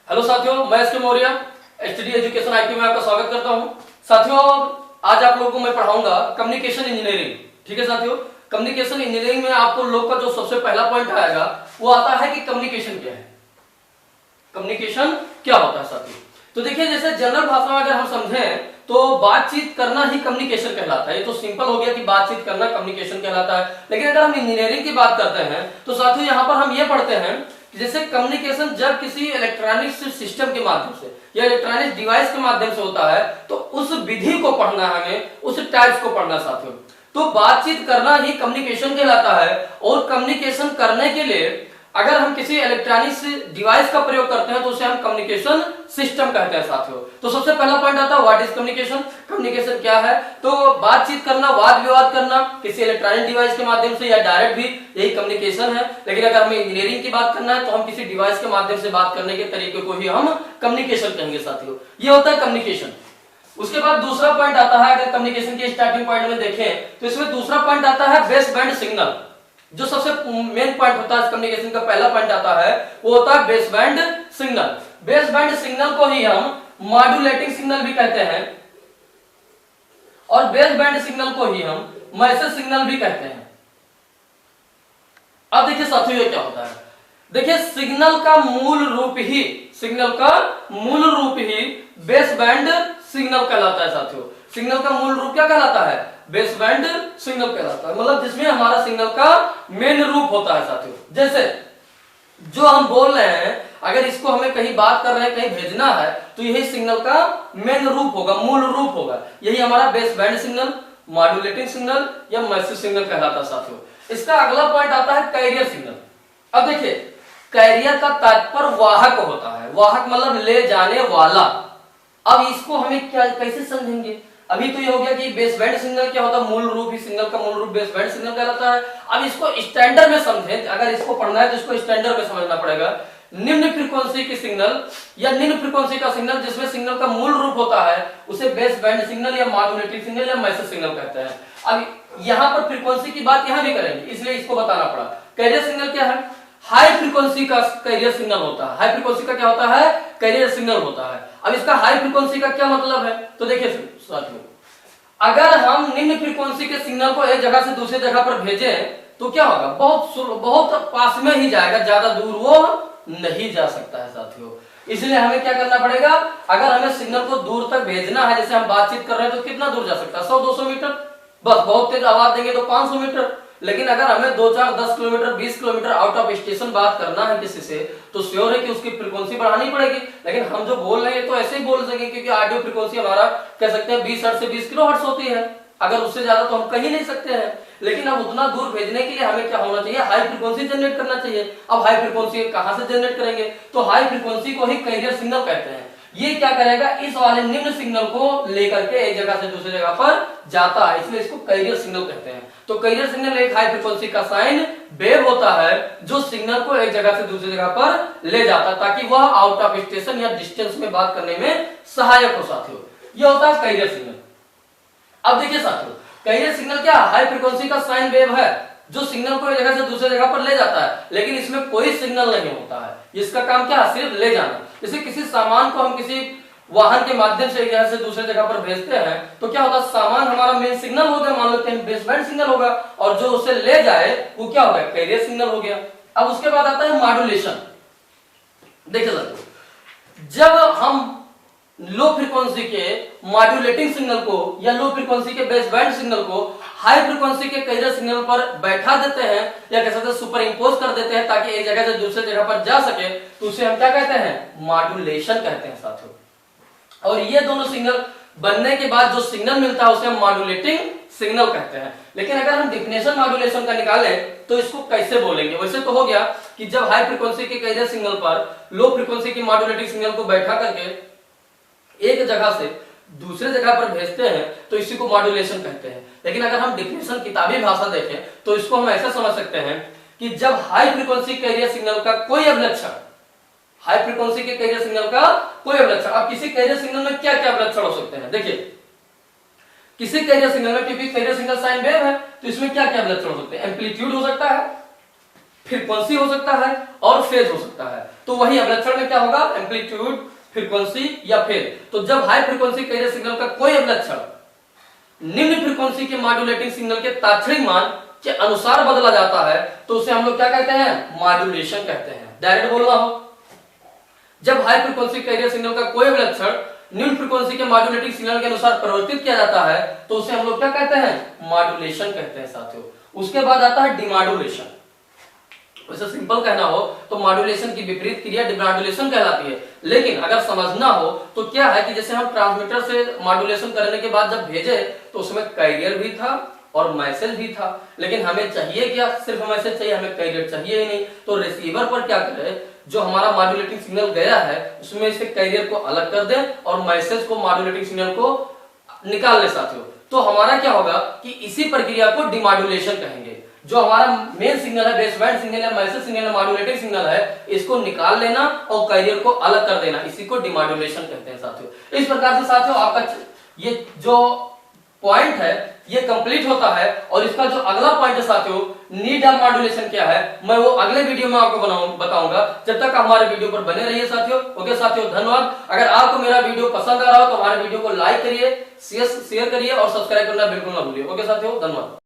Hello साथियों, मैं S K Maurya HD education IP में आपका स्वागत करता हूं। साथियों, आज आप लोगों को मैं पढ़ाऊंगा कम्युनिकेशन इंजीनियरिंग। ठीक है साथियों, कम्युनिकेशन इंजीनियरिंग में आपको लोग का जो सबसे पहला पॉइंट आएगा वो आता है कि कम्युनिकेशन क्या है। कम्युनिकेशन क्या होता है साथियों? तो देखिए, जैसे जनरल भाषा में अगर हम समझें तो बातचीत करना ही कम्युनिकेशन कहलाता है। ये तो सिंपल हो गया कि बातचीत करना कम्युनिकेशन कहलाता है। लेकिन अगर हम इंजीनियरिंग की बात करते हैं तो साथियों यहाँ पर हम ये पढ़ते हैं कि जैसे कम्युनिकेशन जब किसी इलेक्ट्रॉनिक सिस्टम के माध्यम से या इलेक्ट्रॉनिक डिवाइस के माध्यम से होता है तो उस विधि को पढ़ना है, हमें उस टाइप्स को पढ़ना साथियों। तो बातचीत करना ही कम्युनिकेशन कहलाता है। और कम्युनिकेशन करने के लिए अगर हम किसी इलेक्ट्रॉनिक डिवाइस का प्रयोग करते हैं तो उसे हम कम्युनिकेशन सिस्टम कहते हैं साथियों। तो सबसे पहला पॉइंट आता है व्हाट इज कम्युनिकेशन। कम्युनिकेशन क्या है? तो बातचीत करना, वाद विवाद करना किसी इलेक्ट्रॉनिक डिवाइस के माध्यम से या डायरेक्ट भी, यही कम्युनिकेशन है। लेकिन अगर हमें इंजीनियरिंग की बात करना है तो हम किसी डिवाइस के माध्यम से बात करने के तरीके को ही हम कम्युनिकेशन कहेंगे साथियों। ये होता है कम्युनिकेशन। उसके बाद दूसरा पॉइंट आता है, अगर कम्युनिकेशन के स्टार्टिंग पॉइंट में देखें तो इसमें दूसरा पॉइंट आता है बेस बैंड सिग्नल। जो सबसे मेन पॉइंट होता है कम्युनिकेशन का, पहला पॉइंट आता है वो होता है base band signal. Base band signal को ही हम मॉड्यूलेटिंग सिग्नल भी कहते हैं और बेस बैंड सिग्नल को ही हम मैसेज सिग्नल भी कहते हैं। अब देखिए साथियों, ये क्या होता है? देखिए, सिग्नल का मूल रूप ही बेस बैंड सिग्नल कहलाता है साथियों। सिग्नल का मूल रूप क्या कहलाता है? बेस बैंड सिग्नल कहलाता है। मतलब जिसमें हमारा सिग्नल का मेन रूप होता है साथियों। जैसे जो हम बोल रहे हैं, अगर इसको हमें कहीं बात कर रहे हैं, कहीं भेजना है, तो यही सिग्नल का मेन रूप होगा, मूल रूप होगा। यही हमारा base band signal, modulating signal या मैसेज सिग्नल कहलाता है साथियों। इसका अगला पॉइंट आता है कैरियर सिग्नल। अब देखिए, कैरियर का तात्पर्य वाहक होता है। वाहक मतलब ले जाने वाला। अब इसको हमें क्या कैसे समझेंगे? अभी तो ये हो गया कि बेस बैंड सिग्नल क्या होता है, मूल रूप ही सिग्नल का मूल रूप बेस बैंड सिग्नल कहलाता है। अब इसको स्टैंडर्ड में समझें, अगर इसको पढ़ना है तो इसको स्टैंडर्ड में समझना पड़ेगा। निम्न फ्रीक्वेंसी की सिग्नल या निम्न फ्रीक्वेंसी का सिग्नल जिसमें सिग्नल का मूल रूप होता है उसे बेस बैंड सिग्नल या मॉड्यूलेटिंग सिग्नल या मैसेज सिग्नल कहते हैं। अब यहाँ पर फ्रीक्वेंसी की बात यहाँ भी करेंगे, इसलिए इसको बताना पड़ा। कैरियर सिग्नल क्या है? हाई फ्रीक्वेंसी का कैरियर सिग्नल होता है। हाई फ्रीक्वेंसी का क्या होता है? कैरियर सिग्नल होता है। अब इसका हाई फ्रीक्वेंसी का क्या मतलब है? तो देखिए साथियों, अगर हम निम्न फ्रीक्वेंसी के सिग्नल को एक जगह से दूसरी जगह पर भेजें तो क्या होगा? बहुत पास में ही जाएगा, ज्यादा दूर वो नहीं जा सकता है साथियों। इसलिए हमें क्या करना पड़ेगा? अगर हमें सिग्नल को दूर तक भेजना है, जैसे हम बातचीत कर रहे हैं, तो कितना दूर जा सकता है? 100-200 मीटर, बस बहुत तेज आवाज देंगे तो 500 मीटर। लेकिन अगर हमें 2-4-10 kilometre 20 kilometre out of station बात करना है किसी से, तो श्योर है कि उसकी फ्रीक्वेंसी बढ़ानी पड़ेगी। लेकिन हम जो बोल रहे हैं तो ऐसे ही बोल सकेंगे, क्योंकि ऑडियो फ्रीक्वेंसी हमारा कह सकते हैं 20 हर्ट्ज से 20 किलो हर्ट्ज होती है। अगर उससे ज्यादा तो हम कह ही नहीं सकते हैं। लेकिन अब उतना दूर भेजने के लिए हमें क्या होना चाहिए? हाई फ्रीक्वेंसी जनरेट करना चाहिए। अब हाई फ्रीक्वेंसी कहां से जनरेट करेंगे? तो हाई फ्रीक्वेंसी को ही कैरियर सिग्नल कहते हैं। ये क्या करेगा? इस वाले निम्न सिग्नल को लेकर के एक जगह से दूसरी जगह पर जाता है, इसलिए इसको कैरियर सिग्नल कहते हैं। तो कैरियर सिग्नल एक हाई फ्रीक्वेंसी का साइन वेव होता है जो सिग्नल को एक जगह से दूसरी जगह पर ले जाता है ताकि वह आउट ऑफ स्टेशन या डिस्टेंस में बात करने में सहायक हो साथियों। यह होता है कैरियर सिग्नल। अब देखिए साथियों, कैरियर सिग्नल क्या? हाई फ्रीक्वेंसी का साइन वेव है जो सिग्नल को एक जगह से दूसरी जगह पर ले जाता है, लेकिन इसमें कोई सिग्नल नहीं होता है। इसका काम क्या है? सिर्फ ले जाना। जैसे किसी सामान को हम किसी वाहन के माध्यम से एक जगह से दूसरे जगह पर भेजते हैं तो क्या होता है? सामान हमारा मेन सिग्नल हो गया, मान लेते हैं बेस बैंड सिग्नल होगा, और जो उसे ले जाए वो क्या हो गया? कैरियर सिग्नल हो गया। अब उसके बाद आता है मॉड्यूलेशन। देखिए साथियों, जब हम लो फ्रीक्वेंसी के मॉड्यूलेटिंग सिग्नल को या लो फ्रीक्वेंसी के बेस बैंड सिग्नल को हाई फ्रीक्वेंसी के कैरियर सिग्नल पर बैठा देते हैं या कह सकते हैं सुपर इंपोज कर देते हैं ताकि एक जगह से दूसरे जगह पर जा सके, तो उसे हम क्या कहते हैं? मॉड्यूलेशन कहते हैं साथियों। और ये दोनों सिग्नल बनने के बाद जो सिग्नल मिलता है उसे हम मॉड्यूलेटिंग सिग्नल कहते हैं। लेकिन अगर हम डेफिनेशन मॉड्यूलेशन का निकालें तो इसको कैसे बोलेंगे? वैसे तो हो गया कि जब हाई फ्रीक्वेंसी के कैरियर सिग्नल पर लो फ्रीक्वेंसी की मॉड्यूलेटिंग सिग्नल को बैठा करके एक जगह से दूसरे जगह पर भेजते हैं तो इसी को मॉड्यूलेशन कहते हैं। लेकिन अगर हम डेफिनेशन किताबी भाषा देखें तो इसको हम ऐसा समझ सकते हैं कि जब हाई फ्रीक्वेंसी कैरियर सिग्नल का कोई अवलक्षण, हाई फ्रीक्वेंसी के कैरियर सिग्नल का कोई अवलक्षण, अब किसी कैरियर सिग्नल में क्या क्या अवलक्षण हो सकते हैं? देखिए, किसी कैरियर सिग्नल में, क्योंकि कैरियर सिग्नल साइन वेव है तो इसमें क्या क्या अवलक्षण हो सकते हैं? एम्पलीट्यूड हो सकता है, फ्रीक्वेंसी हो सकता है और फेज हो सकता है। तो वही अवलक्षण में क्या होगा, एम्पलीट्यूड, फ्रीक्वेंसी या फेज। तो जब हाई फ्रीक्वेंसी कैरियर सिग्नल का कोई अवलक्षण निम्न फ्रीक्वेंसी के मॉड्यूलेटिंग सिग्नल के तात्क्षणिक मान के अनुसार बदला जाता है तो उसे हम लोग क्या कहते हैं, मॉड्यूलेशन कहते हैं। डायरेक्ट बोलना हो, जब हाई फ्रीक्वेंसी कैरियर सिग्नल का कोई अवलक्षण निम्न फ्रीक्वेंसी के मॉड्यूलेटिंग सिग्नल के अनुसार परिवर्तित किया जाता है तो उसे हम लोग क्या कहते हैं, मॉड्यूलेशन कहते हैं साथियों। उसके बाद आता है डिमॉड्यूलेशन। वैसे सिंपल कहना हो तो मॉड्यूलेशन की विपरीत क्रिया डिमॉड्यूलेशन कहलाती है, लेकिन अगर समझना हो तो क्या है कि जैसे हम ट्रांसमीटर से मॉड्यूलेशन करने के बाद जब भेजे तो उसमें कैरियर भी था और मैसेज भी था, लेकिन हमें चाहिए क्या, सिर्फ मैसेज चाहिए, हमें कैरियर चाहिए ही नहीं। तो रिसीवर पर क्या करे, जो हमारा मॉड्यूलेटिंग सिग्नल गया है उसमें से कैरियर को अलग कर दे और मैसेज को, मॉड्यूलेटिंग सिग्नल को निकाल ले साथियों। तो हमारा क्या होगा कि इसी प्रक्रिया को डिमॉड्यूलेशन कहेंगे। जो हमारा मेन सिग्नल है, बेस बैंड सिग्नल है, मैसेज सिग्नल है, मॉड्यूलेटिंग सिग्नल है, इसको निकाल लेना और कैरियर को अलग कर देना, इसी को डिमॉड्यूलेशन कहते हैं साथियों। इस प्रकार से साथियों आपका ये जो पॉइंट है ये कंप्लीट होता है। और इसका जो अगला पॉइंट है साथियों, नीड ऑफ मॉड्यूलेशन क्या है, मैं वो अगले वीडियो में आपको बताऊंगा। जब तक हमारे वीडियो पर बने रहिए साथियों। ओके साथियों, धन्यवाद। अगर आपको मेरा वीडियो पसंद आ रहा हो तो हमारे वीडियो को लाइक करिए, शेयर करिए और सब्सक्राइब करना बिल्कुल ना भूलिए। ओके साथियों, धन्यवाद।